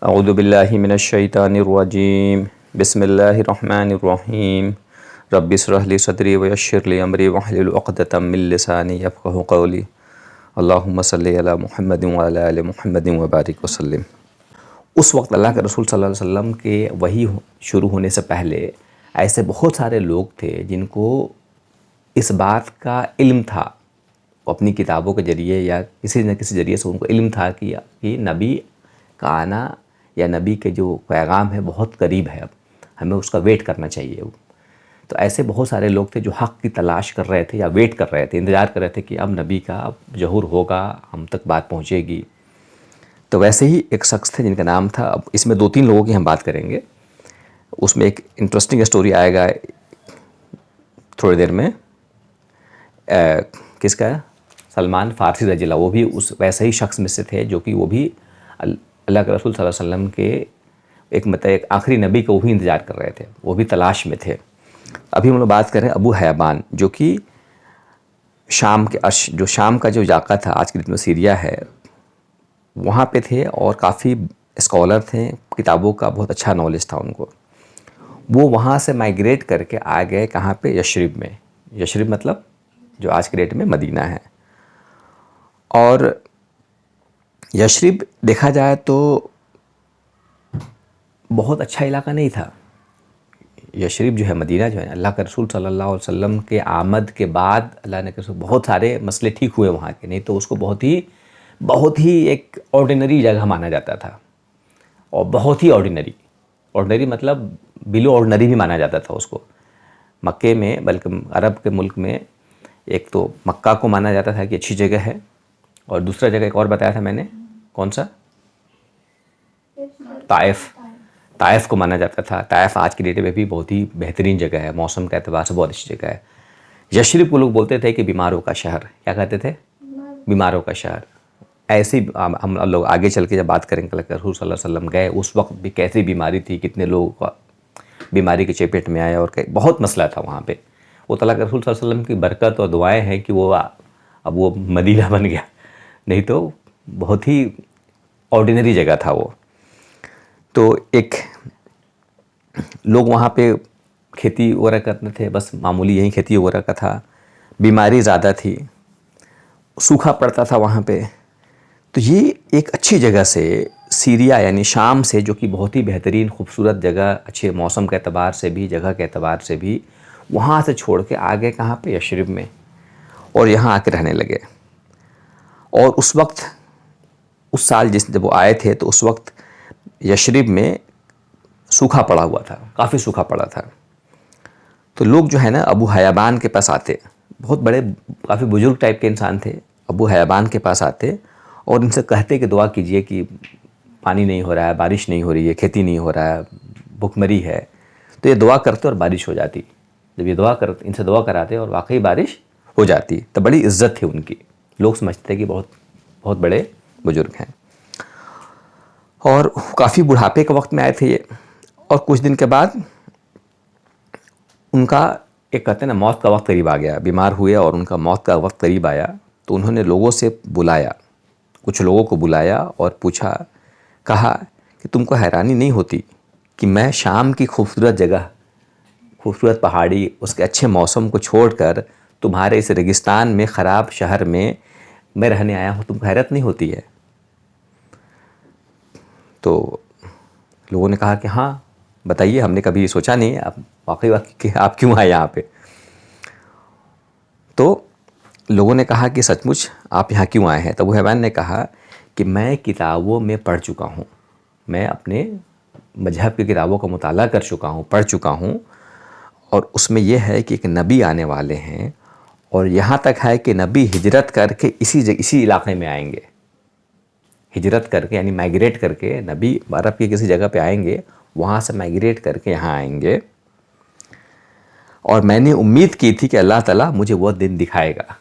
अऊज़ु बिल्लाहि मिनश्शैतानिर्रजीम बिस्मिल्लाहिर्रहमानिर्रहीम रब्बि इश्रह ली सदरी व यस्सिर ली अमरी वहलुल उक़दतम मिन लिसानी यफ़क़हू क़ौली अल्लाहुम्मा सल्लि अला मुहम्मदिन व अला आलि मुहम्मदिन व बारिक वसल्लिम। उस वक्त अल्लाह के रसूल सल्लल्लाहु अलैहि वसल्लम के वही शुरू होने से पहले ऐसे बहुत सारे लोग थे जिनको इस बात का इल्म था, अपनी किताबों के ज़रिए या किसी न किसी ज़रिए से उनको इल्म था कि नबी का आना या नबी के जो पैगाम है बहुत करीब है, अब हमें उसका वेट करना चाहिए। तो ऐसे बहुत सारे लोग थे जो हक़ की तलाश कर रहे थे या वेट कर रहे थे, इंतज़ार कर रहे थे कि अब नबी का अब ज़हूर होगा, हम तक बात पहुँचेगी। तो वैसे ही एक शख्स थे जिनका नाम था, अब इसमें 2-3 लोगों की हम बात करेंगे, उसमें एक इंटरेस्टिंग स्टोरी आएगा थोड़ी देर में। किसका? सलमान फ़ारसी रज़ियल्लाहु, वो भी उस वैसे ही शख्स में से थे जो कि वो भी अल्लाह के रसूल सल्लल्लाहु अलैहि वसल्लम के एक आखिरी नबी को वो भी इंतज़ार कर रहे थे, वो भी तलाश में थे। अभी हम लोग बात कर रहे हैं अबू हयाबान, जो कि शाम के जो शाम का जो इलाक़ा था, आज के डेट में सीरिया है, वहाँ पे थे और काफ़ी स्कॉलर थे, किताबों का बहुत अच्छा नॉलेज था उनको। वो वहाँ से माइग्रेट करके आ गए कहाँ पे? यशरिब में। यशरिब मतलब जो आज के डेट में मदीना है। और यशरिब देखा जाए तो बहुत अच्छा इलाका नहीं था। यशरिब जो है, मदीना जो है, अल्लाह के रसूल सल्लल्लाहु अलैहि वसल्लम के आमद के बाद अल्लाह ने बहुत सारे मसले ठीक हुए वहाँ के, नहीं तो उसको बहुत ही एक ऑर्डिनरी जगह माना जाता था, और बहुत ही ऑर्डिनरी मतलब बिलो ऑर्डिनरी भी माना जाता था उसको मक्के में, बल्कि अरब के मुल्क में। एक तो मक्का को माना जाता था कि अच्छी जगह है, और दूसरा जगह एक और बताया था मैंने, कौन सा? ताइफ़ को माना जाता था। ताइफ़ आज की डेट में भी बहुत ही बेहतरीन जगह है, मौसम के एतबार से बहुत अच्छी जगह है। यशरिब को लोग बोलते थे कि बीमारों का शहर। क्या कहते थे? बीमारों का शहर। ऐसे ही हम लोग आगे चल के जब बात करेंगे, अल्लाह के रसूल सल्लल्लाहु अलैहि वसल्लम गए, उस वक्त भी कैसी बीमारी थी, कितने लोगों का बीमारी की चपेट में आया, और बहुत मसला था वहाँ पे। वो अल्लाह के रसूल सल्लल्लाहु अलैहि वसल्लम की बरकत और दुआएं हैं कि अब वो मदीना बन गया, नहीं तो बहुत ही ऑर्डिनरी जगह था वो। तो एक लोग वहाँ पे खेती वगैरह करते थे, बस मामूली यही खेती वगैरह का था। बीमारी ज़्यादा थी, सूखा पड़ता था वहाँ पे। तो ये एक अच्छी जगह से, सीरिया यानी शाम से, जो कि बहुत ही बेहतरीन खूबसूरत जगह, अच्छे मौसम के एतबार से भी, जगह के एतबार से भी, वहाँ से छोड़ के आ गए कहाँ पे? यशरिब में, और यहाँ आके रहने लगे। और उस वक्त, उस साल जब वो आए थे, तो उस वक्त यशरिब में सूखा पड़ा हुआ था, काफ़ी सूखा पड़ा था। तो लोग जो है ना, अबू हयाबान के पास आते, बहुत बड़े काफ़ी बुजुर्ग टाइप के इंसान थे, अबू हयाबान के पास आते और इनसे कहते कि दुआ कीजिए कि पानी नहीं हो रहा है, बारिश नहीं हो रही है, खेती नहीं हो रहा है, भुखमरी है। तो ये दुआ करते और बारिश हो जाती। जब ये इनसे दुआ कराते और वाकई बारिश हो जाती, तो बड़ी इज्जत थी उनकी। लोग समझते थे कि बहुत बहुत बड़े बुजुर्ग हैं। और काफ़ी बुढ़ापे के वक्त में आए थे ये, और कुछ दिन के बाद उनका, एक कहते हैं ना, मौत का वक्त करीब आ गया। बीमार हुए और उनका मौत का वक्त करीब आया, तो उन्होंने लोगों से बुलाया, कुछ लोगों को बुलाया और पूछा, कहा कि तुमको हैरानी नहीं होती कि मैं शाम की खूबसूरत जगह, खूबसूरत पहाड़ी, उसके अच्छे मौसम को छोड़कर तुम्हारे इस रेगिस्तान में, ख़राब शहर में मैं रहने आया हूँ, तुमको हैरत नहीं होती है? तो लोगों ने कहा कि हाँ बताइए, हमने कभी सोचा नहीं, आप वाकई आप क्यों आए यहाँ पे? तो लोगों ने कहा कि सचमुच आप यहाँ क्यों आए हैं? तो अबू हयाबान ने कहा कि मैं किताबों में पढ़ चुका हूँ, मैं अपने मजहब की किताबों का मुताला कर चुका हूँ, पढ़ चुका हूँ, और उसमें यह है कि एक नबी आने वाले हैं, और यहाँ तक है कि नबी हिजरत करके इसी इलाके में आएंगे। हिजरत करके यानी माइग्रेट करके नबी अरब की किसी जगह पे आएंगे, वहाँ से माइग्रेट करके यहाँ आएंगे, और मैंने उम्मीद की थी कि अल्लाह ताला मुझे वो दिन दिखाएगा।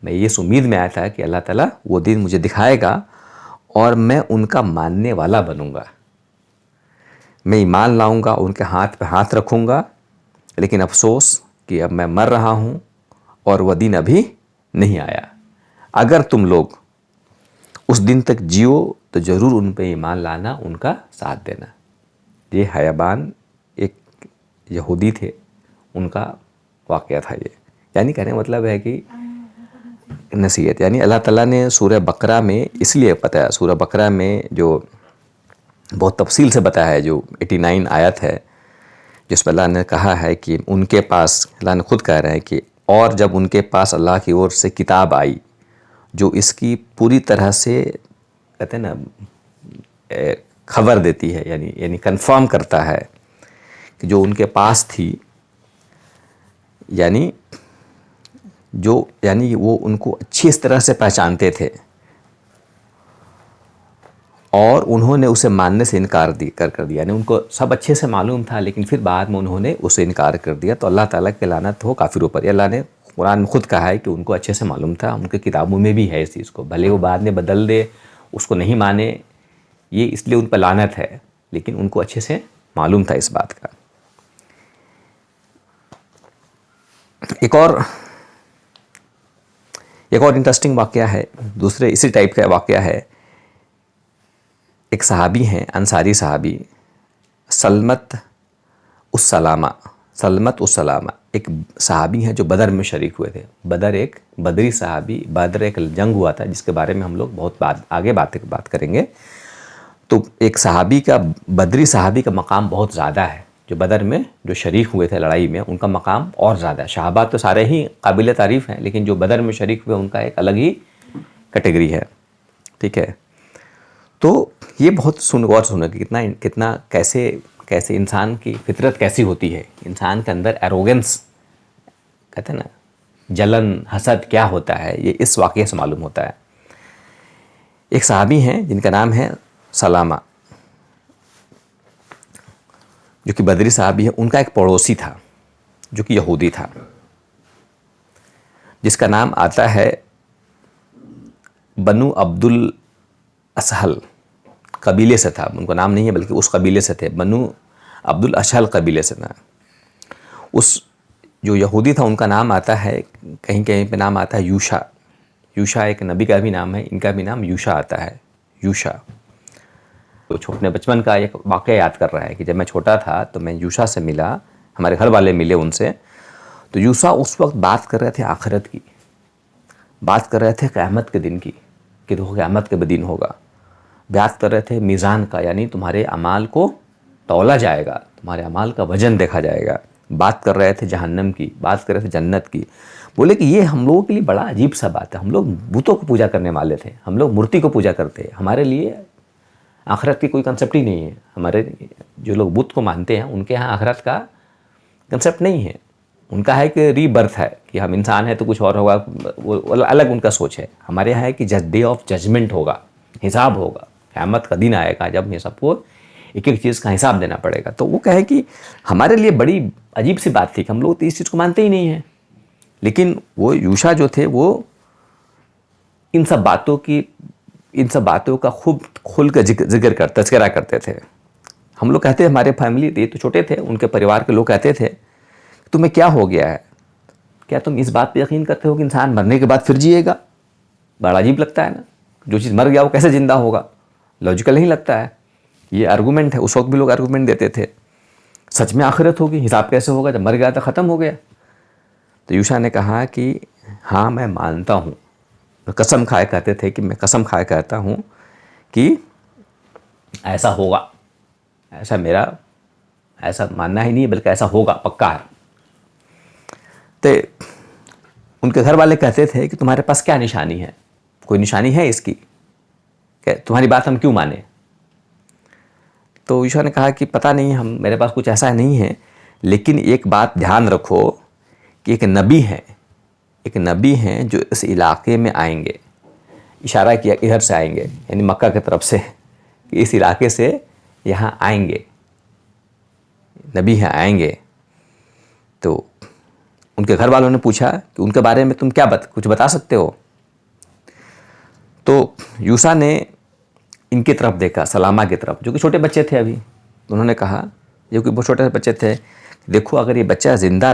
मैं ये उम्मीद में आया था कि अल्लाह ताला वो दिन मुझे दिखाएगा और मैं उनका मानने वाला बनूंगा, मैं ईमान लाऊंगा, उनके हाथ पे हाथ रखूंगा। लेकिन अफसोस कि अब मैं मर रहा हूँ और वह दिन अभी नहीं आया। अगर तुम लोग उस दिन तक जियो तो ज़रूर उन पे ईमान लाना, उनका साथ देना। ये हयाबान एक यहूदी थे, उनका वाक़या था ये। यानी कहने का मतलब है कि नसीहत, यानी अल्लाह ताला ने सूरह बकरा में इसलिए बताया, सूरह बकरा में जो बहुत तफसील से बताया है, जो 89 आयत है, जिसमें अल्लाह ने कहा है कि उनके पास, अल्लाह ने खुद कह रहे हैं कि और जब उनके पास अल्लाह की ओर से किताब आई जो इसकी पूरी तरह से, कहते हैं ना, खबर देती है, यानी कंफर्म करता है कि जो उनके पास थी, यानी वो उनको अच्छी इस तरह से पहचानते थे और उन्होंने उसे मानने से इनकार कर दिया। यानी उनको सब अच्छे से मालूम था, लेकिन फिर बाद में उन्होंने उसे इनकार कर दिया। तो अल्लाह ताला की लानत हो काफिरों पर। अल्लाह ने कुरान में खुद कहा है कि उनको अच्छे से मालूम था, उनके किताबों में भी है इस चीज़ को, भले वो बाद में बदल दे, उसको नहीं माने, ये इसलिए उन पर लानत है, लेकिन उनको अच्छे से मालूम था इस बात का। एक और इंटरेस्टिंग वाक़या है, दूसरे इसी टाइप का वाक़या है। एक सहाबी हैं, अंसारी सहाबी, सलमत उस सलामा, एक सहाबी हैं जो बदर में शरीक हुए थे। बदर एक बदरी सहाबी, बदर एक जंग हुआ था जिसके बारे में हम लोग बहुत आगे बात करेंगे। तो एक सहाबी का, बदरी सहाबी का मकाम बहुत ज़्यादा है। जो बदर में जो शरीक हुए थे लड़ाई में, उनका मकाम और ज़्यादा है। शहाबा तो सारे ही काबिल तारीफ़ हैं, लेकिन जो बदर में शरीक हुए उनका एक अलग ही कैटेगरी है। ठीक है, तो ये बहुत गौर सुनो कि कितना कैसे इंसान की फितरत कैसी होती है, इंसान के अंदर एरोगेंस, कहते हैं ना, जलन, हसद क्या होता है, ये इस वाक़ये से मालूम होता है। एक सहाबी हैं जिनका नाम है सलामा, जो कि बदरी सहाबी है। उनका एक पड़ोसी था जो कि यहूदी था, जिसका नाम आता है बनु अब्दुल असहल कबीले से था। उनका नाम नहीं है बल्कि उस कबीले से थे, बनु अब्दुल असहल कबीले से था। उस जो यहूदी था उनका नाम आता है, कहीं कहीं पे नाम आता है यूशा। यूशा एक नबी का भी नाम है, इनका भी नाम यूशा आता है, यूशा। तो छोटे बचपन का एक वाक़या याद कर रहा है कि जब मैं छोटा था तो मैं यूशा से मिला, हमारे घर वाले मिले उनसे। तो यूशा उस वक्त बात कर रहे थे आखिरत की, बात कर रहे थे क़यामत के दिन की, कि देखो क़यामत के दिन होगा। बात कर रहे थे मीज़ान का, यानी तुम्हारे अमाल को तौला जाएगा, तुम्हारे अमाल का वजन देखा जाएगा। बात कर रहे थे जहन्नम की, बात कर रहे थे जन्नत की। बोले कि ये हम लोगों के लिए बड़ा अजीब सा बात है, हम लोग बुतों को पूजा करने वाले थे, हम लोग मूर्ति को पूजा करते हैं, हमारे लिए आखिरत की कोई कंसेप्ट ही नहीं है। हमारे जो लोग बुत को मानते हैं उनके यहाँ आखिरत का कंसेप्ट नहीं है। उनका है कि रीबर्थ है, कि हम इंसान है तो कुछ और होगा, वो अलग उनका सोच है। हमारे यहाँ है कि डे ऑफ जजमेंट होगा, हिसाब होगा, क़यामत का दिन आएगा जब ये सबको एक एक चीज़ का हिसाब देना पड़ेगा। तो वो कहे कि हमारे लिए बड़ी अजीब सी बात थी कि हम लोग तो इस चीज़ को मानते ही नहीं हैं। लेकिन वो यूशा जो थे वो इन सब बातों का खूब खुल कर तज़किरा करते थे। हम लोग कहते, हमारे फैमिली ये तो छोटे थे, उनके परिवार के लोग कहते थे तुम्हें क्या हो गया है, क्या तुम इस बात पे यकीन करते हो कि इंसान मरने के बाद फिर जिएगा? बड़ा अजीब लगता है ना, जो चीज़ मर गया वो कैसे ज़िंदा होगा, लॉजिकल नहीं लगता है। ये आर्गूमेंट है, उस वक्त भी लोग आर्गूमेंट देते थे। सच में आखिरत होगी, हिसाब कैसे होगा, जब मर गया तो ख़त्म हो गया। तो यूशा ने कहा कि हाँ मैं मानता हूँ, कसम खाए कहते थे कि मैं कसम खाए कहता हूँ कि ऐसा होगा, ऐसा मानना ही नहीं बल्कि ऐसा होगा, पक्का है। तो उनके घर वाले कहते थे कि तुम्हारे पास क्या निशानी है, कोई निशानी है इसकी, क्या तुम्हारी बात हम क्यों माने? तो ईशा ने कहा कि पता नहीं, मेरे पास कुछ ऐसा नहीं है, लेकिन एक बात ध्यान रखो कि एक नबी हैं जो इस इलाके में आएंगे। इशारा किया इधर से आएंगे, यानी मक्का की तरफ से, कि इस इलाके से यहाँ आएंगे, नबी हैं आएंगे। तो उनके घर वालों ने पूछा कि उनके बारे में तुम क्या कुछ बता सकते हो? तो यूशा ने इनकी तरफ देखा, सलामा की तरफ, जो कि छोटे बच्चे थे अभी। उन्होंने कहा, जो कि बहुत छोटे बच्चे थे, देखो अगर ये बच्चा ज़िंदा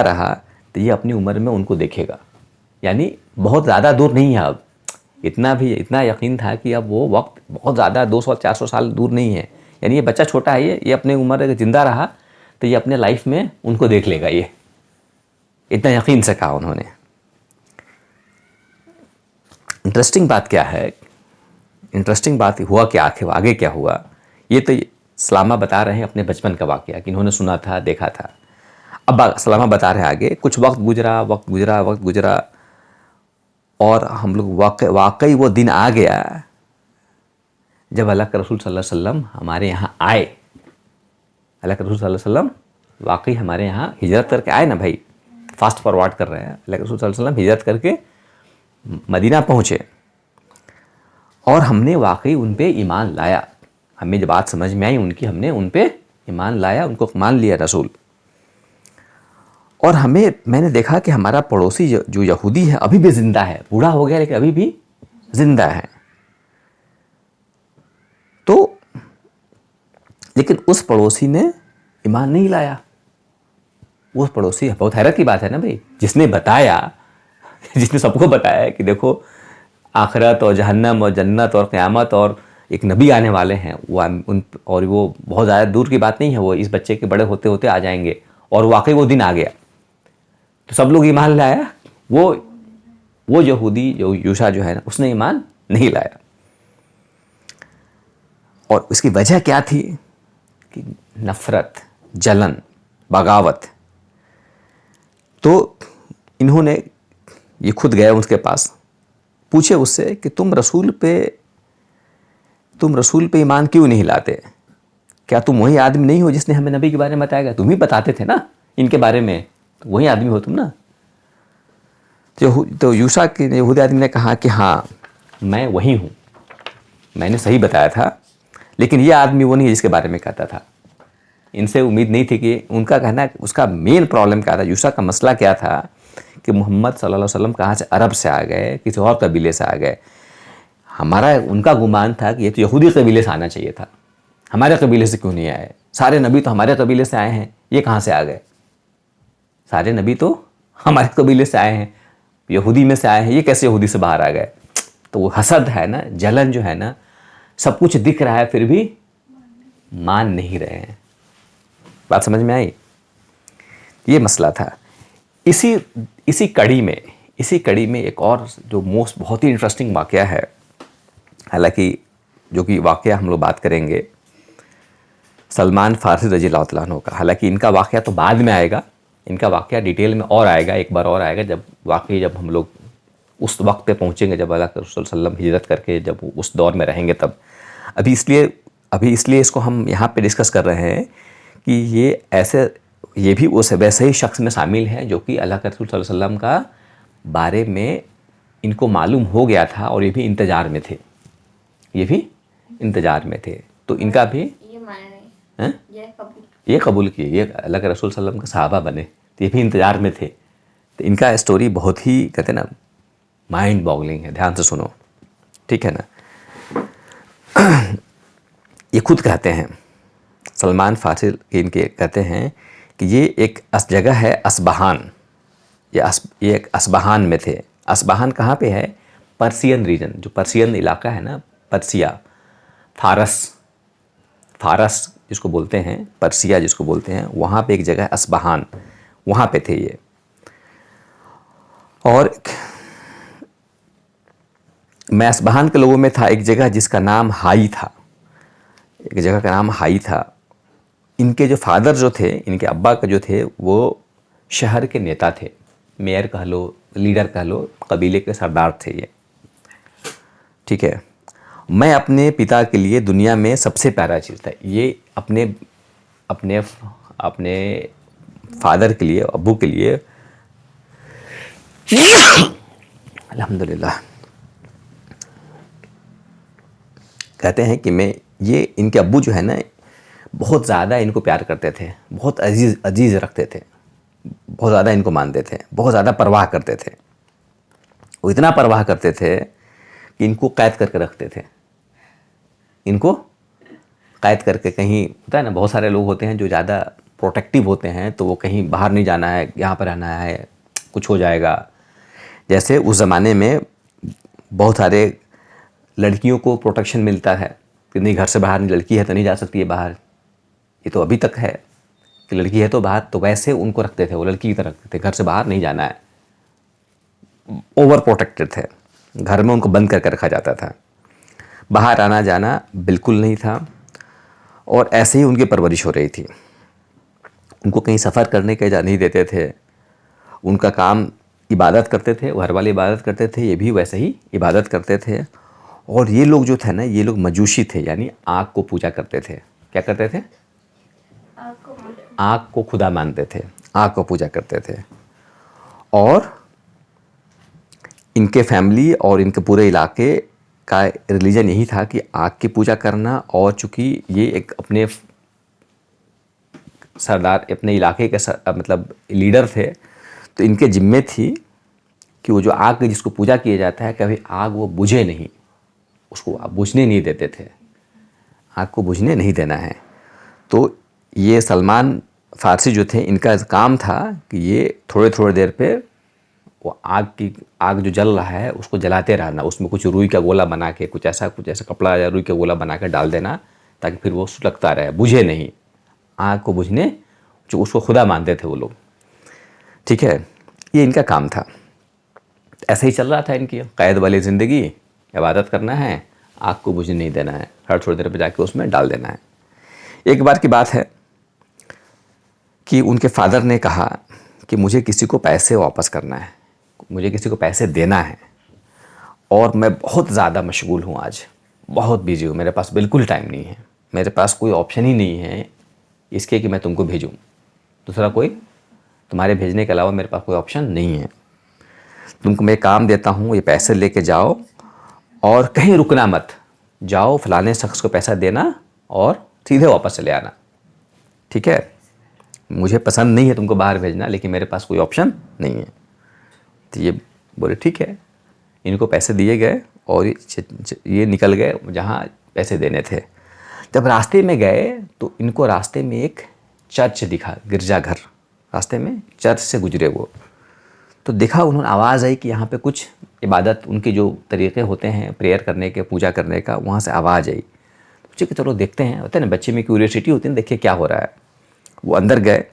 रहा तो ये अपनी उम्र में उनको देखेगा, यानी बहुत ज़्यादा दूर नहीं है अब, इतना यकीन था कि अब वो वक्त बहुत ज़्यादा 200-400 साल दूर नहीं है। यानी ये बच्चा छोटा है, ये अपने उम्र अगर ज़िंदा रहा तो ये अपने लाइफ में उनको देख लेगा, ये इतना यकीन से कहा उन्होंने। इंटरेस्टिंग बात क्या है, इंटरेस्टिंग बात हुआ क्या, आगे क्या हुआ, ये तो सलामा बता रहे हैं अपने बचपन का वाक़या कि इन्होंने सुना था, देखा था। अब सलामा बता रहे हैं आगे, कुछ वक्त गुजरा और हम लोग वाकई वो दिन आ गया जब अल्लाह के रसूल सल्लल्लाहु अलैहि वसल्लम हमारे यहाँ आए। अल्लाह के रसूल सल्लल्लाहु अलैहि वसल्लम वाकई हमारे यहाँ हिजरत करके आए ना भाई, फास्ट फॉरवर्ड कर रहे हैं। अल्लाह के रसूल सल्लल्लाहु अलैहि वसल्लम हिजरत करके मदीना पहुँचे और हमने वाकई उन पे ईमान लाया। हमें जब बात समझ में आई उनकी, हमने उन पे ईमान लाया, उनको मान लिया रसूल। और मैंने देखा कि हमारा पड़ोसी जो यहूदी है अभी भी ज़िंदा है, बूढ़ा हो गया लेकिन अभी भी ज़िंदा है। तो लेकिन उस पड़ोसी ने ईमान नहीं लाया। वो पड़ोसी, बहुत हैरत की बात है ना भाई, जिसने सबको बताया कि देखो आखिरत और जहन्नम और जन्नत और क़यामत और एक नबी आने वाले हैं, और वो बहुत ज़्यादा दूर की बात नहीं है, वो इस बच्चे के बड़े होते होते आ जाएंगे, और वाकई वो दिन आ गया। तो सब लोग ईमान लाया, वो यहूदी जो यूशा जो है ना, उसने ईमान नहीं लाया। और उसकी वजह क्या थी कि नफ़रत, जलन, बगावत। तो इन्होंने, ये खुद गए उसके पास, पूछे उससे कि तुम रसूल पे ईमान क्यों नहीं लाते? क्या तुम वही आदमी नहीं हो जिसने हमें नबी के बारे में बताया? तुम ही बताते थे ना इनके बारे में, तो वही आदमी हो तुम ना। तो यूशा के यहूदी आदमी ने कहा कि हाँ मैं वही हूँ, मैंने सही बताया था, लेकिन ये आदमी वो नहीं है जिसके बारे में कहता था। इनसे उम्मीद नहीं थी कि, उनका कहना, उसका मेन प्रॉब्लम क्या था, यूशा का मसला क्या था कि मोहम्मद सल्लल्लाहु अलैहि वसल्लम कहाँ से, अरब से आ गए, किसी और कबीले से आ गए। उनका गुमान था कि ये तो यहूदी कबीले से आना चाहिए था, हमारे कबीले से क्यों नहीं आए? सारे नबी तो हमारे कबीले से आए हैं, ये कहाँ से आ गए? सारे नबी तो हमारे कबीले से आए हैं, यहूदी में से आए हैं, ये कैसे यहूदी से बाहर आ गए? तो वो हसद है ना, जलन जो है ना, सब कुछ दिख रहा है फिर भी मान नहीं रहे हैं। बात समझ में आई? ये मसला था। इसी कड़ी में एक और जो बहुत ही इंटरेस्टिंग वाक़या है, हालांकि जो कि वाक़या हम लोग बात करेंगे सलमान फ़ारसी रज़ियल्लाहु तआला अन्हु का। हालांकि इनका वाक़या तो बाद में आएगा, इनका वाक़या डिटेल में और आएगा, एक बार और आएगा, जब हम लोग उस वक्त पे पहुँचेंगे जब अल्लाह के रसूल सल्लल्लाहु अलैहि वसल्लम हिजरत करके जब उस दौर में रहेंगे तब। अभी इसलिए इसको हम यहाँ पे डिस्कस कर रहे हैं कि ये भी उस वैसे ही शख्स में शामिल है जो कि अल्लाह के रसूल सल्लल्लाहु अलैहि वसल्लम का बारे में इनको मालूम हो गया था और ये भी इंतज़ार में थे। तो इनका भी ये कबूल किए, ये अल्लाह के रसूल सल्लल्लाहु अलैहि वसल्लम के सहाबा बने, तो ये भी इंतज़ार में थे। तो इनका स्टोरी बहुत ही, कहते हैं ना, माइंड बॉगलिंग है। ध्यान से सुनो, ठीक है ना। ये खुद कहते हैं, सलमान फ़ारसी इनके कहते हैं कि ये एक जगह है असबहान, ये एक असबहान में थे। असबहान कहाँ पे है? पर्सियन रीजन, जो पर्सियन इलाका है ना, पर्सिया, फारस जिसको बोलते हैं, पर्सिया जिसको बोलते हैं, वहाँ पे एक जगह असबहान, वहाँ पे थे ये। और मैं असबहान के लोगों में था, एक जगह जिसका नाम हाई था, एक जगह का नाम हाई था। इनके जो फादर जो थे, इनके अब्बा का जो थे, वो शहर के नेता थे, मेयर कह लो, लीडर कह लो, कबीले के सरदार थे ये, ठीक है। मैं अपने पिता के लिए दुनिया में सबसे प्यारा चीज़ था, ये अपने फादर के लिए, अब्बू के लिए, अल्हम्दुलिल्लाह, कहते हैं कि इनके अब्बू जो है ना, बहुत ज़्यादा इनको प्यार करते थे, बहुत अजीज़ रखते थे, बहुत ज़्यादा इनको मानते थे, बहुत ज़्यादा परवाह करते थे। वो इतना परवाह करते थे कि इनको कैद करके रखते थे। इनको कैद करके, कहीं होता है ना, बहुत सारे लोग होते हैं जो ज़्यादा प्रोटेक्टिव होते हैं, तो वो कहीं बाहर नहीं जाना है, यहाँ पर रहना है, कुछ हो जाएगा। जैसे उस ज़माने में बहुत सारे लड़कियों को प्रोटेक्शन मिलता है कि नहीं, घर से बाहर नहीं, लड़की है तो नहीं जा सकती है बाहर। ये तो अभी तक है कि लड़की है तो बाहर, तो वैसे उनको रखते थे, वो लड़की की तरह रखते थे, घर से बाहर नहीं जाना है, ओवर प्रोटेक्टेड थे, घर में उनको बंद करके रखा जाता था, बाहर आना जाना बिल्कुल नहीं था। और ऐसे ही उनकी परवरिश हो रही थी। उनको कहीं सफ़र करने का इजाज़त नहीं देते थे। उनका काम इबादत करते थे, घर वाले इबादत करते थे, ये भी वैसे ही इबादत करते थे। और ये लोग जो थे ना, ये लोग मजूसी थे, यानी आग को पूजा करते थे। क्या करते थे? आग को खुदा मानते थे, आग को पूजा करते थे। और इनके फैमिली और इनके पूरे इलाके का रिलीजन यही था कि आग की पूजा करना। और चूँकि ये एक अपने सरदार, अपने इलाके के मतलब लीडर थे, तो इनके जिम्मे थी कि वो जो आग जिसको पूजा किया जाता है, कभी आग वो बुझे नहीं, उसको बुझने नहीं देते थे, आग को बुझने नहीं देना है। तो ये सलमान फ़ारसी जो थे, इनका काम था कि ये थोड़े थोड़े देर पे वो आग जो जल रहा है उसको जलाते रहना, उसमें कुछ रुई का गोला बना के, कुछ ऐसा कपड़ा या रुई का गोला बना के डाल देना, ताकि फिर वो सुलगता रहे, बुझे नहीं। आग को बुझने, जो उसको खुदा मानते थे वो लोग, ठीक है, ये इनका काम था। ऐसे ही चल रहा था इनकी कैद वाली ज़िंदगी, इबादत करना है, आग को बुझने नहीं देना है, हर थोड़ी देर पे जाके उसमें डाल देना है। एक बार की बात है कि उनके फादर ने कहा कि मुझे किसी को पैसे वापस करना है, मुझे किसी को पैसे देना है, और मैं बहुत ज़्यादा मशगूल हूँ, आज बहुत बिजी हूँ, मेरे पास बिल्कुल टाइम नहीं है, मेरे पास कोई ऑप्शन ही नहीं है इसके कि मैं तुमको भेजूँ, दूसरा कोई तुम्हारे भेजने के अलावा मेरे पास कोई ऑप्शन नहीं है। तुमको मैं काम देता हूँ, ये पैसे लेके जाओ और कहीं रुकना मत, जाओ फलाने शख्स को पैसा देना और सीधे वापस चले आना, ठीक है? मुझे पसंद नहीं है तुमको बाहर भेजना, लेकिन मेरे पास कोई ऑप्शन नहीं है। तो ये बोले ठीक है। इनको पैसे दिए गए और ये निकल गए जहाँ पैसे देने थे। जब रास्ते में गए तो इनको रास्ते में एक चर्च दिखा, गिरजाघर, रास्ते में चर्च से गुजरे वो, तो देखा उन्होंने, आवाज़ आई कि यहाँ पे कुछ इबादत, उनके जो तरीक़े होते हैं प्रेयर करने के, पूजा करने का, वहाँ से आवाज़ आई। सोचे कि चलो देखते हैं, होता है ना बच्चे में क्यूरियोसिटी होती है, देखिए क्या हो रहा है। वो अंदर गए,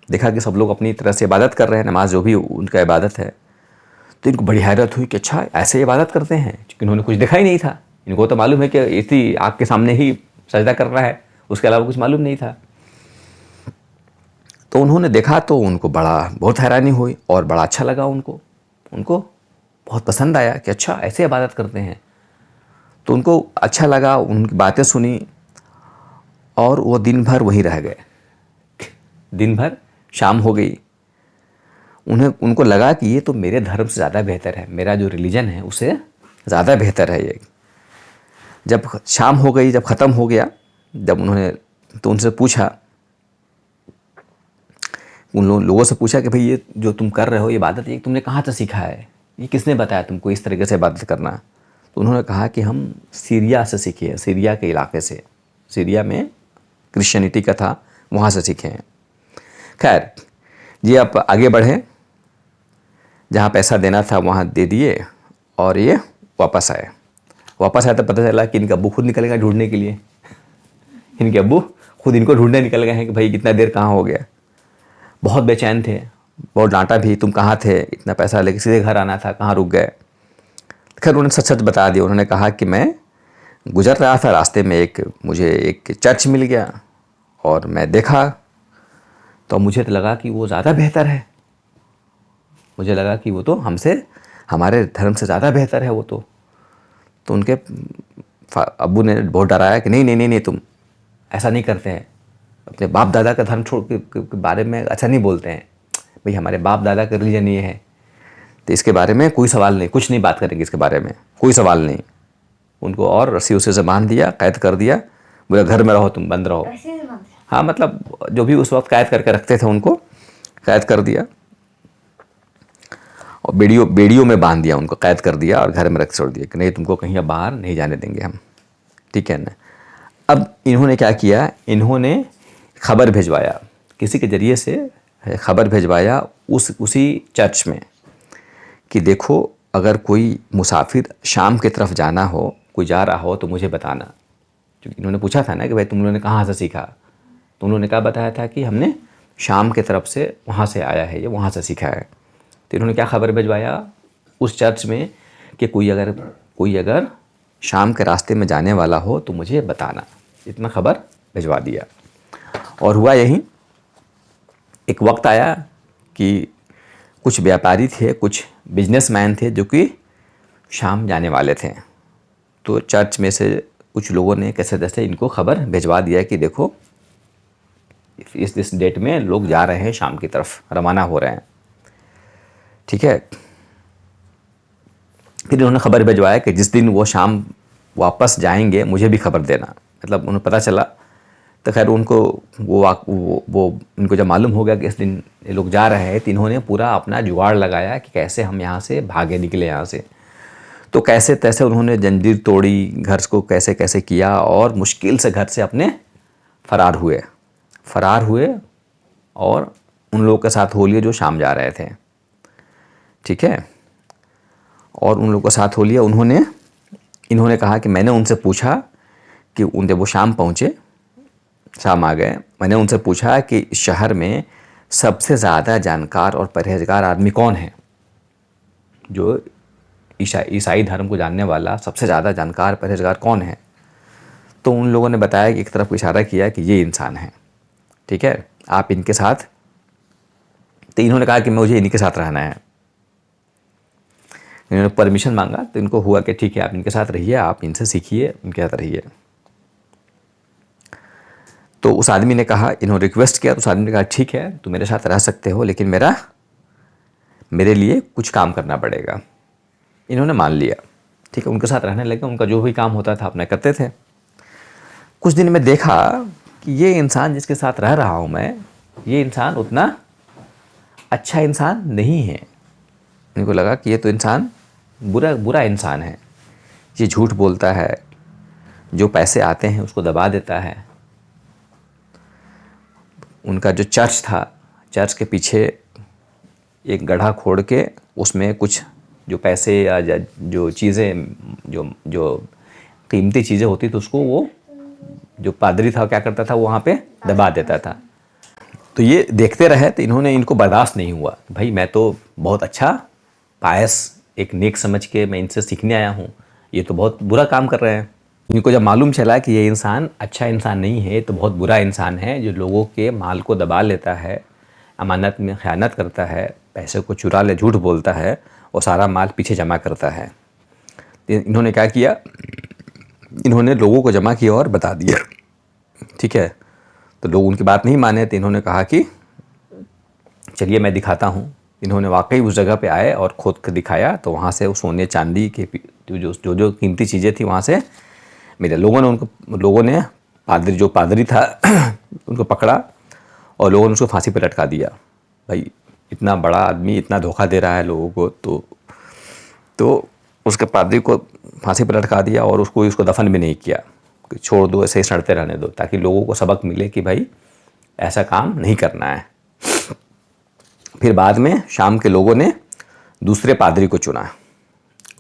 देखा कि सब लोग अपनी तरह से इबादत कर रहे हैं, नमाज जो भी उनका इबादत है। तो इनको बड़ी हैरत हुई कि अच्छा ऐसे इबादत करते हैं, क्योंकि इन्होंने कुछ देखा ही नहीं था। इनको तो मालूम है कि इसी आग के सामने ही सजदा कर रहा है, उसके अलावा कुछ मालूम नहीं था। तो उन्होंने देखा तो उनको बहुत हैरानी हुई और बड़ा अच्छा लगा उनको बहुत पसंद आया कि अच्छा ऐसे इबादत करते हैं। तो उनको अच्छा लगा, उनकी बातें सुनी और वो दिन भर वहीं रह गए। दिन भर शाम हो गई, उनको लगा कि ये तो मेरे धर्म से ज़्यादा बेहतर है, मेरा जो रिलीजन है उससे ज़्यादा बेहतर है ये। जब शाम हो गई, जब ख़त्म हो गया, जब उन्होंने तो उनसे पूछा, उन लोगों से पूछा कि भाई ये जो तुम कर रहे हो ये इबादत, ये तुमने कहाँ से सीखा है, ये किसने बताया तुमको इस तरीके से इबादत करना? तो उन्होंने कहा कि हम सीरिया से सीखे हैं, सीरिया के इलाके से, सीरिया में क्रिश्चियनिटी का था, वहाँ से सीखे हैं। खैर ये आप आगे बढ़े, जहाँ पैसा देना था वहाँ दे दिए और ये वापस आए। वापस आए तो पता चला कि इनका अब्बू खुद निकल गया ढूंढने के लिए। इनके अब्बू खुद इनको ढूंढने निकल गए हैं कि भाई कितना देर कहाँ हो गया। बहुत बेचैन थे, बहुत डांटा भी, तुम कहाँ थे, इतना पैसा लेके सीधे घर आना था, कहाँ रुक गए। खैर उन्होंने सच सच बता दिया। उन्होंने कहा कि मैं गुजर रहा था, रास्ते में मुझे एक चर्च मिल गया और मैं देखा तो मुझे तो लगा कि वो ज़्यादा बेहतर है, मुझे लगा कि वो तो हमसे, हमारे धर्म से ज़्यादा बेहतर है वो तो उनके अब्बू ने बहुत डराया कि नहीं नहीं नहीं नहीं, तुम ऐसा नहीं करते हैं, अपने बाप दादा का धर्म छोड़ के बारे में अच्छा नहीं बोलते हैं, भाई हमारे बाप दादा का रिलीजन ये है, तो इसके बारे में कोई सवाल नहीं, कुछ नहीं बात करेंगे इसके बारे में, कोई सवाल नहीं। उनको और रस्सी उसे से बांध दिया, कैद कर दिया, बोला घर में रहो, तुम बंद रहो। हाँ, मतलब जो भी उस वक्त कैद करके रखते थे उनको कैद कर दिया और बेड़ियों में बांध दिया, उनको कैद कर दिया और घर में रख छोड़ दिया कि नहीं तुमको कहीं अब बाहर नहीं जाने देंगे हम, ठीक है ना। अब इन्होंने क्या किया, इन्होंने खबर भिजवाया, किसी के ज़रिए से खबर भिजवाया उसी चर्च में कि देखो अगर कोई मुसाफिर शाम की तरफ जाना हो, कोई जा रहा हो तो मुझे बताना। क्योंकि इन्होंने पूछा था ना कि भाई तुम लोगों ने कहाँ से सीखा, तो उन्होंने क्या बताया था कि हमने शाम की तरफ से वहाँ से आया है, ये वहाँ से सीखा है। तो इन्होंने क्या खबर भिजवाया उस चर्च में कि कोई अगर शाम के रास्ते में जाने वाला हो तो मुझे बताना, इतना खबर भिजवा दिया। और हुआ यही, एक वक्त आया कि कुछ व्यापारी थे, कुछ बिजनेसमैन थे जो कि शाम जाने वाले थे। तो चर्च में से कुछ लोगों ने कैसे तैसे इनको खबर भिजवा दिया कि देखो इस डेट में लोग जा रहे हैं, शाम की तरफ रवाना हो रहे हैं। ठीक है। फिर उन्होंने खबर भिजवाया कि जिस दिन वो शाम वापस जाएंगे मुझे भी खबर देना। मतलब उन्हें पता चला, तो खैर उनको वो उनको जब मालूम हो गया कि इस दिन ये लोग जा रहे हैं, तो इन्होंने पूरा अपना जुगाड़ लगाया कि कैसे हम यहाँ से भागे निकले यहाँ से। तो कैसे तैसे उन्होंने जंजीर तोड़ी, घर को कैसे कैसे किया और मुश्किल से घर से अपने फरार हुए और उन लोगों के साथ हो लिए जो शाम जा रहे थे। ठीक है। और उन लोगों के साथ हो लिया। इन्होंने कहा कि मैंने उनसे पूछा कि जब वो शाम आ गए, मैंने उनसे पूछा कि इस शहर में सबसे ज़्यादा जानकार और परहेजगार आदमी कौन है, जो ईसाई धर्म को जानने वाला सबसे ज़्यादा जानकार परहेजगार कौन है। तो उन लोगों ने बताया कि एक तरफ इशारा किया कि ये इंसान है। ठीक है, आप इनके साथ। तो इन्होंने कहा कि मुझे इन्हीं के साथ रहना है। इन्होंने परमिशन मांगा, तो इनको हुआ कि ठीक है आप इनके साथ रहिए, आप इनसे सीखिए, इनके साथ रहिए। तो उस आदमी ने कहा, इन्होंने रिक्वेस्ट किया, तो उस आदमी ने कहा ठीक है तुम मेरे साथ रह सकते हो, लेकिन मेरे लिए कुछ काम करना पड़ेगा। इन्होंने मान लिया। ठीक है, उनके साथ रहने लगे, उनका जो भी काम होता था अपना करते थे। कुछ दिन में देखा कि ये इंसान जिसके साथ रह रहा हूँ मैं, ये इंसान उतना अच्छा इंसान नहीं है। इनको लगा कि ये तो इंसान बुरा इंसान है, ये झूठ बोलता है, जो पैसे आते हैं उसको दबा देता है। उनका जो चर्च था, चर्च के पीछे एक गड्ढा खोद के उसमें कुछ जो पैसे या जो चीज़ें जो कीमती चीज़ें होती थी उसको वो जो पादरी था क्या करता था, वो वहाँ पे दबा देता था। तो ये देखते रहे, तो इनको बर्दाश्त नहीं हुआ, भाई मैं तो बहुत अच्छा पायस एक नेक समझ के मैं इनसे सीखने आया हूँ, ये तो बहुत बुरा काम कर रहे हैं। इनको जब मालूम चला कि ये इंसान अच्छा इंसान नहीं है, तो बहुत बुरा इंसान है, जो लोगों के माल को दबा लेता है, अमानत में ख़यानत करता है, पैसे को चुरा ले, झूठ बोलता है और सारा माल पीछे जमा करता है। इन्होंने क्या किया, इन्होंने लोगों को जमा किया और बता दिया। ठीक है, तो लोग उनकी बात नहीं माने, तो इन्होंने कहा कि चलिए मैं दिखाता हूँ। इन्होंने वाकई उस जगह पे आए और खोद कर दिखाया, तो वहाँ से उस सोने चांदी के जो कीमती चीज़ें थी वहाँ से मिले। लोगों ने जो पादरी था उनको पकड़ा और लोगों ने उसको फांसी पर लटका दिया। भाई इतना बड़ा आदमी इतना धोखा दे रहा है लोगों को, तो उसके पादरी को फांसी पर लटका दिया और उसको दफन भी नहीं किया, छोड़ दो ऐसे ही सड़ते रहने दो, ताकि लोगों को सबक मिले कि भाई ऐसा काम नहीं करना है। फिर बाद में शाम के लोगों ने दूसरे पादरी को चुना।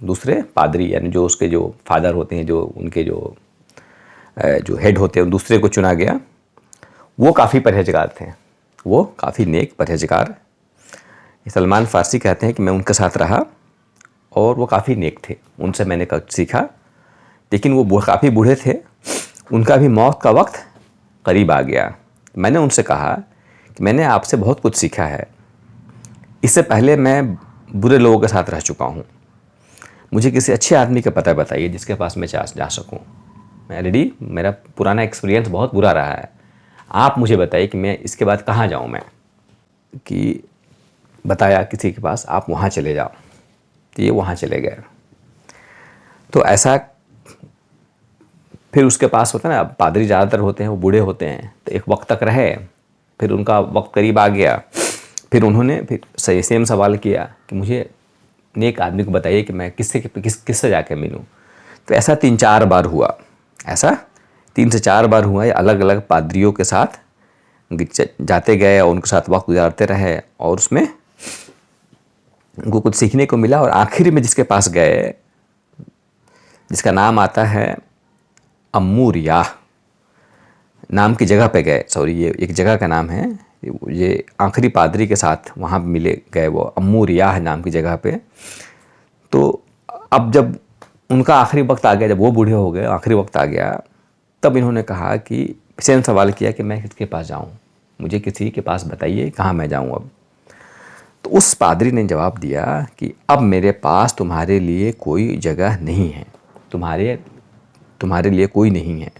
दूसरे पादरी यानी जो उसके जो फादर होते हैं, जो उनके जो हेड होते हैं, दूसरे को चुना गया। वो काफ़ी परहेजगार थे, वो काफ़ी नेक परहेजगार। सलमान फ़ारसी कहते हैं कि मैं उनके साथ रहा और वो काफ़ी नेक थे, उनसे मैंने सीखा। लेकिन वो काफ़ी बूढ़े थे, उनका भी मौत का वक्त करीब आ गया। मैंने उनसे कहा कि मैंने आपसे बहुत कुछ सीखा है, इससे पहले मैं बुरे लोगों के साथ रह चुका हूँ, मुझे किसी अच्छे आदमी का पता बताइए जिसके पास मैं जा सकूँ। मैं ऑलरेडी मेरा पुराना एक्सपीरियंस बहुत बुरा रहा है, आप मुझे बताइए कि मैं इसके बाद कहाँ जाऊँ। मैं कि बताया किसी के पास, आप वहाँ चले जाओ। तो ये वहाँ चले गए। तो ऐसा फिर उसके पास होता है ना, पादरी ज़्यादातर होते हैं वो बूढ़े होते हैं, तो एक वक्त तक रहे, फिर उनका वक्त करीब आ गया। फिर उन्होंने सेम सवाल किया कि मुझे नेक आदमी को बताइए कि मैं किससे जाके मिलूँ। तो ऐसा 3-4 बार हुआ, ऐसा 3 से 4 बार हुआ। अलग अलग पादरियों के साथ जाते गए और उनके साथ वक्त गुजारते रहे, और उसमें उनको कुछ सीखने को मिला। और आखिर में जिसके पास गए, जिसका नाम आता है अम्मू रियाह नाम की जगह पे गए, सॉरी ये एक जगह का नाम है, ये आखिरी पादरी के साथ वहाँ मिले गए, वो अम्मू रियाह नाम की जगह पे। तो अब जब उनका आखिरी वक्त आ गया, जब वो बूढ़े हो गए, आखिरी वक्त आ गया, तब इन्होंने कहा कि सेम सवाल किया कि मैं किसके पास जाऊँ, मुझे किसी के पास बताइए कहाँ मैं जाऊँ अब। तो उस पादरी ने जवाब दिया कि अब मेरे पास तुम्हारे लिए कोई जगह नहीं है, तुम्हारे लिए कोई नहीं है,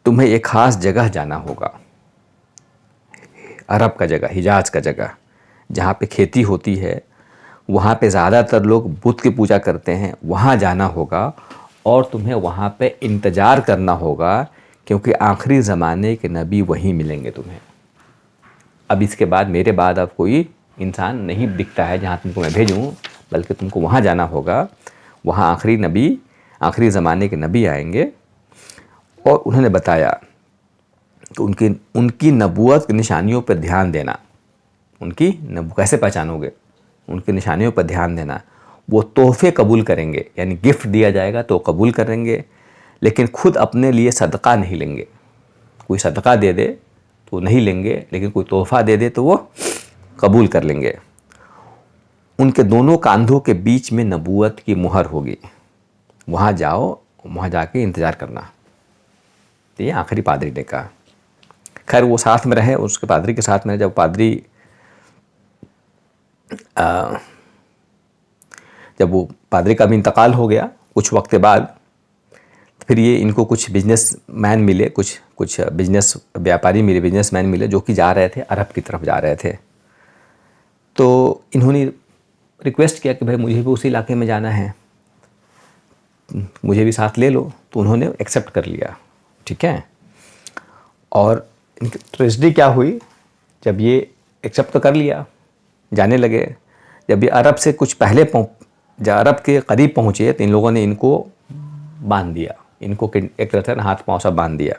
तुम्हें एक ख़ास जगह जाना होगा, अरब का जगह, हिजाज का जगह, जहाँ पे खेती होती है, वहाँ पे ज़्यादातर लोग बुत की पूजा करते हैं, वहाँ जाना होगा और तुम्हें वहाँ पे इंतज़ार करना होगा, क्योंकि आखिरी ज़माने के नबी वहीं मिलेंगे तुम्हें। अब इसके बाद मेरे बाद अब कोई इंसान नहीं दिखता है जहाँ तुमको मैं भेजूँ, बल्कि तुमको वहाँ जाना होगा, वहाँ आखिरी नबी, आखिरी ज़माने के नबी आएंगे। और उन्होंने बताया तो उनकी नबूवत की निशानियों पर ध्यान देना, कैसे पहचानोगे, उनकी निशानियों पर ध्यान देना। वो तोहफे कबूल करेंगे, यानी गिफ्ट दिया जाएगा तो कबूल करेंगे, लेकिन खुद अपने लिए सदका नहीं लेंगे। कोई सदका दे दे तो नहीं लेंगे, लेकिन कोई तोहफ़ा दे दे तो वो कबूल कर लेंगे। उनके दोनों कंधों के बीच में नबूवत की मुहर होगी, वहाँ जाओ, वहाँ जाके इंतज़ार करना। ये आखिरी पादरी ने कहा। खैर वो साथ में रहे, उसके पादरी के साथ में, जब वो पादरी का भी इंतकाल हो गया कुछ वक्त के बाद, फिर ये इनको कुछ बिजनेसमैन मिले, कुछ बिजनेस व्यापारी मिले, बिजनेसमैन मिले, जो कि जा रहे थे अरब की तरफ जा रहे थे। तो इन्होंने रिक्वेस्ट किया कि भाई मुझे भी उसी इलाके में जाना है, मुझे भी साथ ले लो। तो उन्होंने एक्सेप्ट कर लिया, ठीक है। और इनकी ट्रेजेडी क्या हुई, जब ये एक्सेप्ट तो कर लिया, जाने लगे, जब ये अरब से कुछ पहले जब अरब के करीब पहुँचे तो इन लोगों ने इनको बांध दिया, इनको एक तरह से हाथ पाँव सब बांध दिया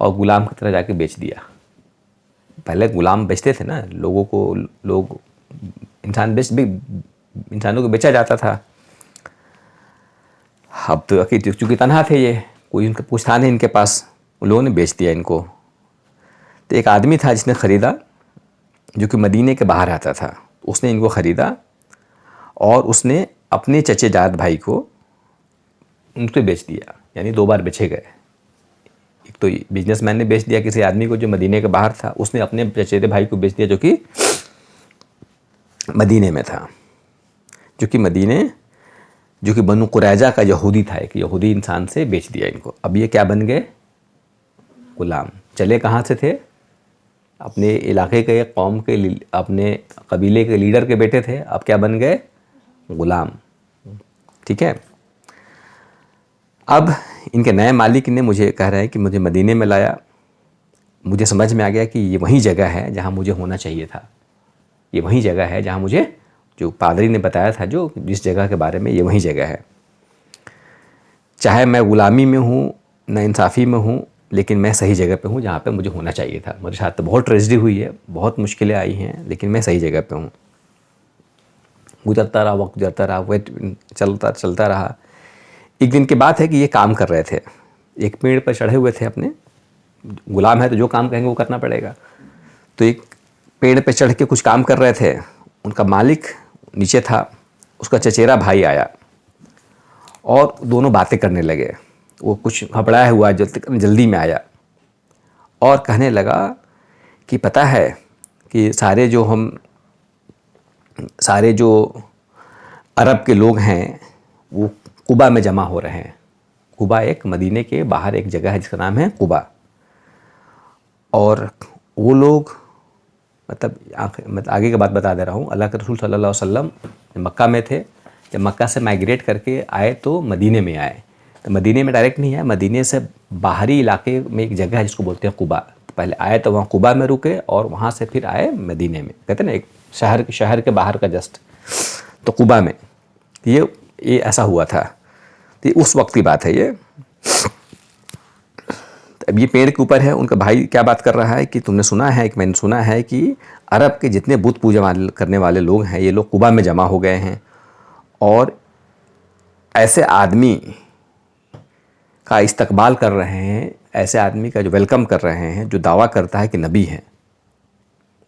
और गुलाम की तरह जाके बेच दिया। पहले गुलाम बेचते थे ना लोगों को, लोग इंसानों को बेचा जाता था। अब तो चूँकि तनहा थे ये, कोई उनका कुछ था नहीं इनके पास, उन लोगों ने बेच दिया इनको। तो एक आदमी था जिसने ख़रीदा, जो कि मदीने के बाहर आता था, उसने इनको ख़रीदा और उसने अपने चचे जाद भाई को उनसे बेच दिया, यानी 2 बार बेचे गए। एक तो बिजनेसमैन ने बेच दिया किसी आदमी को जो मदीने के बाहर था, उसने अपने चचेरे भाई को बेच दिया जो कि मदीने में था, जो कि बनु कुरैजा का यहूदी था, एक यहूदी इंसान से बेच दिया इनको। अब ये क्या बन गए, गुलाम। चले कहाँ से थे, अपने इलाके के, कौम के, अपने कबीले के लीडर के बेटे थे, अब क्या बन गए, गुलाम, ठीक है। अब इनके नए मालिक ने मुझे कह रहे हैं कि मुझे मदीने में लाया, मुझे समझ में आ गया कि ये वही जगह है जहाँ मुझे होना चाहिए था, ये वही जगह है जहाँ मुझे, जो पादरी ने बताया था जो जिस जगह के बारे में, ये वही जगह है। चाहे मैं गुलामी में हूँ, नाइंसाफ़ी में हूँ, लेकिन मैं सही जगह पे हूँ जहाँ पे मुझे होना चाहिए था। मेरे साथ तो बहुत ट्रेजेडी हुई है, बहुत मुश्किलें आई हैं, लेकिन मैं सही जगह पे हूँ। गुजरता रहा वक्त, गुजरता रहा, वेट चलता रहा। एक दिन की बात है कि ये काम कर रहे थे, एक पेड़ पर चढ़े हुए थे अपने, गुलाम है तो जो काम कहेंगे वो करना पड़ेगा। तो एक पेड़ पे चढ़ के कुछ काम कर रहे थे, उनका मालिक नीचे था, उसका चचेरा भाई आया और दोनों बातें करने लगे। वो कुछ घबराया हुआ, जल्दी में आया और कहने लगा कि पता है कि सारे जो अरब के लोग हैं वो कुबा में जमा हो रहे हैं। कुबा एक मदीने के बाहर एक जगह है जिसका नाम है कुबा, और वो लोग, मतलब आगे की बात बता दे रहा हूँ, अल्लाह के रसूल सल्लल्लाहु अलैहि वसल्लम मक्का में थे, जब मक्का से माइग्रेट करके आए तो मदीने में आए। तो मदीने में डायरेक्ट नहीं आए, मदीने से बाहरी इलाके में एक जगह है जिसको बोलते हैं कुबा। तो पहले आए तो वहाँ कुबा में रुके और वहाँ से फिर आए मदीने में, कहते हैं ना एक शहर के बाहर का जस्ट, तो कुबा में। ये ऐसा हुआ था, तो उस वक्त की बात है ये। अब ये पेड़ के ऊपर है, उनका भाई क्या बात कर रहा है कि तुमने सुना है कि मैंने सुना है कि अरब के जितने बुत पूजा करने वाले लोग हैं ये लोग कुबा में जमा हो गए हैं और ऐसे आदमी का इस्तकबाल कर रहे हैं, ऐसे आदमी का जो वेलकम कर रहे हैं जो दावा करता है कि नबी हैं,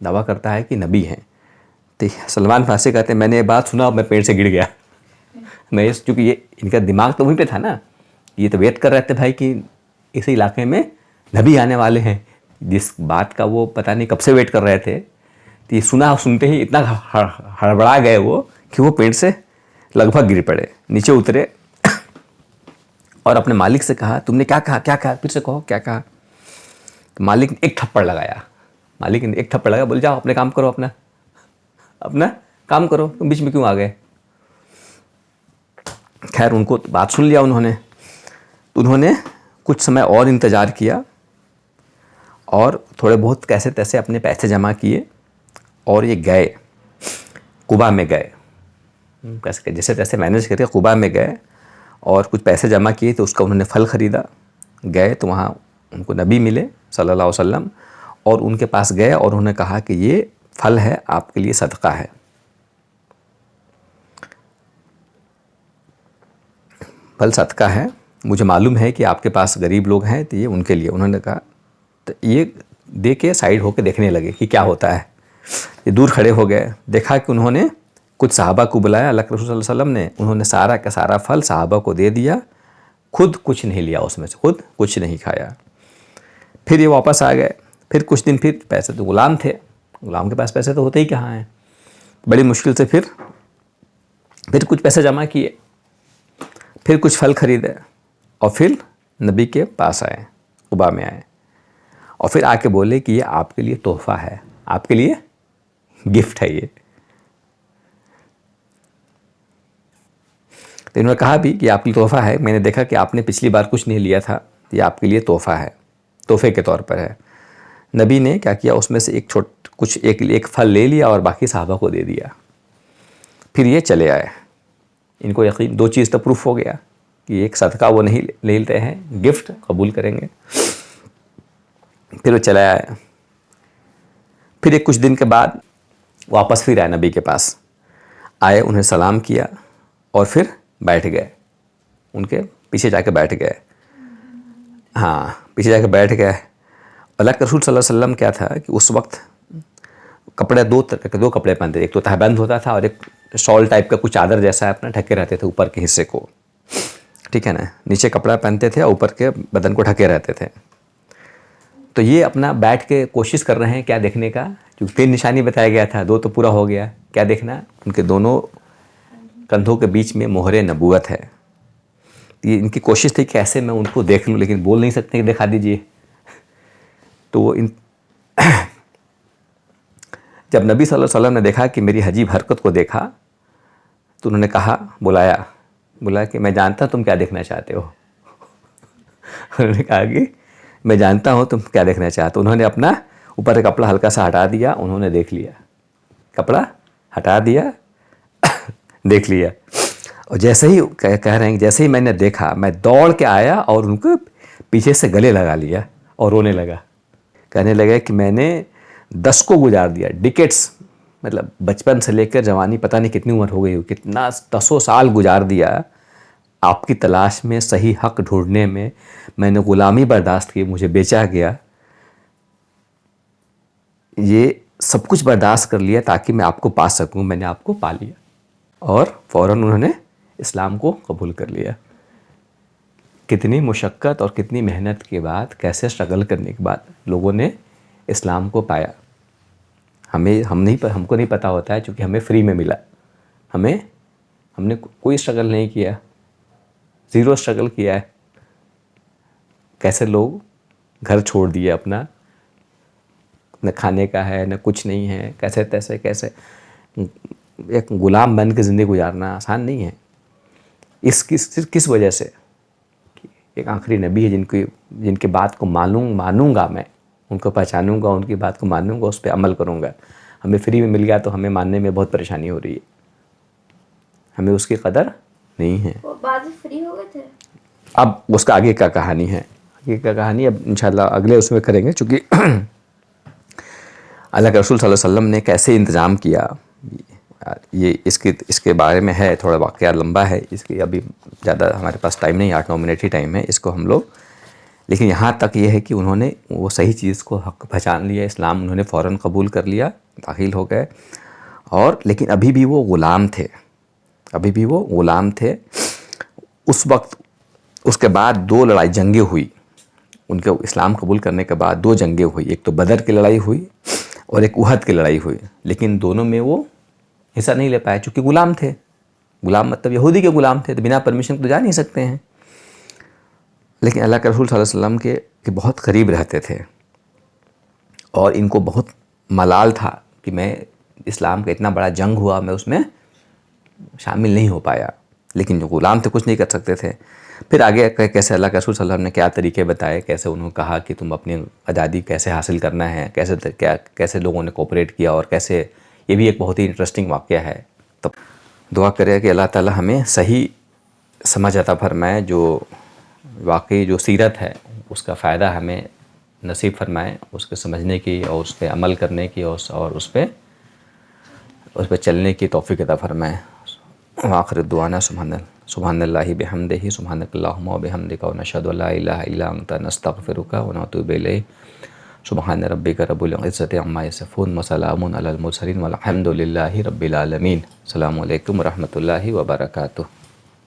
दावा करता है कि नबी हैं। तो सलमान फारसी कहते हैं मैंने ये बात सुना, मैं पेड़ से गिर गया। मैं चूँकि ये इनका दिमाग तो वहीं पे था ना, ये तो वेट कर रहे थे भाई कि इस इलाके में नबी आने वाले हैं, जिस बात का वो पता नहीं कब से वेट कर रहे थे। तो ये सुना, सुनते ही इतना हड़बड़ा गए वो कि वो पेड़ से लगभग गिर पड़े, नीचे उतरे और अपने मालिक से कहा तुमने क्या कहा, क्या कहा, फिर से कहो क्या कहा। तो मालिक ने एक थप्पड़ लगाया, मालिक ने एक थप्पड़ लगाया, बोले जाओ अपने काम करो, अपना अपना काम करो, तुम बीच में क्यों आ गए। खैर उनको बात सुन लिया उन्होंने, तो उन्होंने कुछ समय और इंतज़ार किया और थोड़े बहुत कैसे तैसे अपने पैसे जमा किए और ये गए, कुबा में गए, कैसे जैसे तैसे मैनेज करके कुबा में गए और कुछ पैसे जमा किए तो उसका उन्होंने फल ख़रीदा। गए तो वहाँ उनको नबी मिले सल्लल्लाहु अलैहि वसल्लम और उनके पास गए और उन्होंने कहा कि ये फल है, आपके लिए सदका है। फल सदका है, मुझे मालूम है कि आपके पास गरीब लोग हैं तो ये उनके लिए। उन्होंने कहा, तो ये दे के साइड होकर देखने लगे कि क्या होता है। ये दूर खड़े हो गए, देखा कि उन्होंने कुछ सहाबा को बुलाया, अल्लाह के रसूल सल्लल्लाहु अलैहि वसल्लम ने, उन्होंने सारा का सारा फल सहाबा को दे दिया, खुद कुछ नहीं लिया उसमें से, खुद कुछ नहीं खाया। फिर ये वापस आ गए, फिर कुछ दिन, फिर पैसे तो गुलाम थे, गुलाम के पास पैसे तो होते ही कहाँ हैं, बड़ी मुश्किल से फिर कुछ पैसे जमा किए, फिर कुछ फल खरीदे और फिर नबी के पास आए, कुबा में आए और फिर आके बोले कि ये आपके लिए तोहफ़ा है, आपके लिए गिफ्ट है ये। तो इन्होंने कहा भी कि आपके लिए तोहफ़ा है, मैंने देखा कि आपने पिछली बार कुछ नहीं लिया था, ये आपके लिए तोहफ़ा है, तोहफे के तौर पर है। नबी ने क्या किया, उसमें से एक फल ले लिया और बाकी सहाबा को दे दिया। फिर ये चले आए, इनको यकीन, दो चीज़ तो प्रूफ हो गया कि एक सदका वो नहीं ले लेते हैं, गिफ्ट कबूल करेंगे। फिर वो चले आए, फिर एक कुछ दिन के बाद वापस फिर आए नबी के पास, आए, उन्हें सलाम किया और फिर बैठ गए, उनके पीछे जाके बैठ गए। हाँ, पीछे जाके बैठ गए। अल्लाह के रसूल सल्लल्लाहु अलैहि वसल्लम क्या था कि उस वक्त कपड़े दो कपड़े पहनते थे, एक तो तहबंद होता था और एक शॉल टाइप का कुछ चादर जैसा अपना ढके रहते थे ऊपर के हिस्से को, ठीक है ना, नीचे कपड़ा पहनते थे और ऊपर के बदन को ढके रहते थे। तो ये अपना बैठ के कोशिश कर रहे हैं क्या देखने का, क्योंकि 3 निशानी बताया गया था, 2 तो पूरा हो गया, क्या देखना, उनके दोनों कंधों के बीच में मोहरे नबूवत है। ये इनकी कोशिश थी कैसे मैं उनको देख लूँ, लेकिन बोल नहीं सकते कि दिखा दीजिए। तो वो जब नबी सल्लल्लाहु अलैहि वसल्लम ने देखा कि मेरी अजीब हरकत को देखा तो उन्होंने कहा, बुलाया कि मैं जानता तुम क्या देखना चाहते हो। उन्होंने कहा कि मैं जानता हूँ तुम क्या देखना चाहते हो। उन्होंने अपना ऊपर का कपड़ा हल्का सा हटा दिया, उन्होंने देख लिया, कपड़ा हटा दिया देख लिया। और जैसे ही कह रहे हैं, जैसे ही मैंने देखा मैं दौड़ के आया और उनको पीछे से गले लगा लिया और रोने लगा। कहने लगा कि मैंने 10 को गुजार दिया, डिकेट्स, मतलब बचपन से लेकर जवानी, पता नहीं कितनी उम्र हो गई हो, कितना 10 साल गुजार दिया आपकी तलाश में, सही हक ढूंढने में। मैंने ग़ुलामी बर्दाश्त की, मुझे बेचा गया, ये सब कुछ बर्दाश्त कर लिया ताकि मैं आपको पा सकूं, मैंने आपको पा लिया। और फ़ौरन उन्होंने इस्लाम को कबूल कर लिया। कितनी मुशक्क़त और कितनी मेहनत के बाद, कैसे स्ट्रगल करने के बाद लोगों ने इस्लाम को पाया। हमको नहीं पता होता है, क्योंकि हमें फ्री में मिला, हमने कोई स्ट्रगल नहीं किया, 0 स्ट्रगल किया है। कैसे लोग घर छोड़ दिए अपना, न खाने का है न कुछ नहीं है, कैसे तैसे, कैसे एक ग़ुलाम बन के ज़िंदगी गुजारना आसान नहीं है। किस वजह से, एक आखिरी नबी है जिनकी बात को मानूंगा मैं, उनको पहचानूंगा, उनकी बात को मानूंगा, उस पर अमल करूंगा। हमें फ्री में मिल गया तो हमें मानने में बहुत परेशानी हो रही है, हमें उसकी कदर नहीं है। वो बाद में फ्री हो गए थे। अब उसका आगे का कहानी है, ये क्या कहानी अब इंशाल्लाह अगले उसमें करेंगे, चूँकि अल्लाह के रसूल सल्लल्लाहु अलैहि वसल्लम ने कैसे इंतज़ाम किया, ये इसके बारे में है, थोड़ा वाक़या लंबा है, इसकी अभी ज़्यादा हमारे पास टाइम नहीं, 8-9 मिनट ही टाइम है इसको हम लोग, लेकिन यहाँ तक ये है कि उन्होंने वो सही चीज़ को हक पहचान लिया, इस्लाम उन्होंने फ़ौरन कबूल कर लिया, दाखिल हो गए, और लेकिन अभी भी वो ग़ुलाम थे, अभी भी वो ग़ुलाम थे उस वक्त। उसके बाद 2 जंगें हुई, उनके इस्लाम कबूल करने के बाद 2 जंगें हुई, एक तो बदर की लड़ाई हुई और एक उहद की लड़ाई हुई, लेकिन दोनों में वो हिस्सा नहीं ले पाए, चूँकि ग़ुलाम थे। ग़ुलाम मतलब यहूदी के ग़ुलाम थे, तो बिना परमिशन तो जा नहीं सकते हैं। लेकिन अल्लाह के रसूल सल्लल्लाहु अलैहि वसल्लम के बहुत करीब रहते थे, और इनको बहुत मलाल था कि मैं इस्लाम का इतना बड़ा जंग हुआ, मैं उसमें शामिल नहीं हो पाया, लेकिन जो ग़ुलाम थे कुछ नहीं कर सकते थे। फिर आगे कैसे अल्लाह के रसूल सल्लल्लाहु अलैहि वसल्लम ने क्या तरीके बताए, कैसे उन्होंने कहा कि तुम अपनी आज़ादी कैसे हासिल करना है, कैसे लोगों ने कोऑपरेट किया, और कैसे, ये भी एक बहुत ही इंटरेस्टिंग वाक़या है। तो दुआ करें कि अल्लाह ताला हमें सही समझ अता फरमाए, जो वाकई जो सीरत है उसका फ़ायदा हमें नसीब फरमाए, उसके समझने की और उस पर अमल करने की, और उस पर चलने की तौफ़ीक़ अता फरमाए। आखिर दुआना सुब्हानल्लाहि बिहम्दिही सुब्हानकल्लाहुम्मा व बिहम्दिका व नशहदु अल्ला इलाहा इल्ला अंता नस्तगफिरुका व नतूबु इलैक। सुब्हान रब्बिका रब्बिल इज़्ज़ति अम्मा यसिफ़ून व सलामुन अलल मुरसलीन वल्हम्दुलिल्लाहि रब्बिल आलमीन। अस्सलामु अलैकुम व रहमतुल्लाहि व बरकातुहू।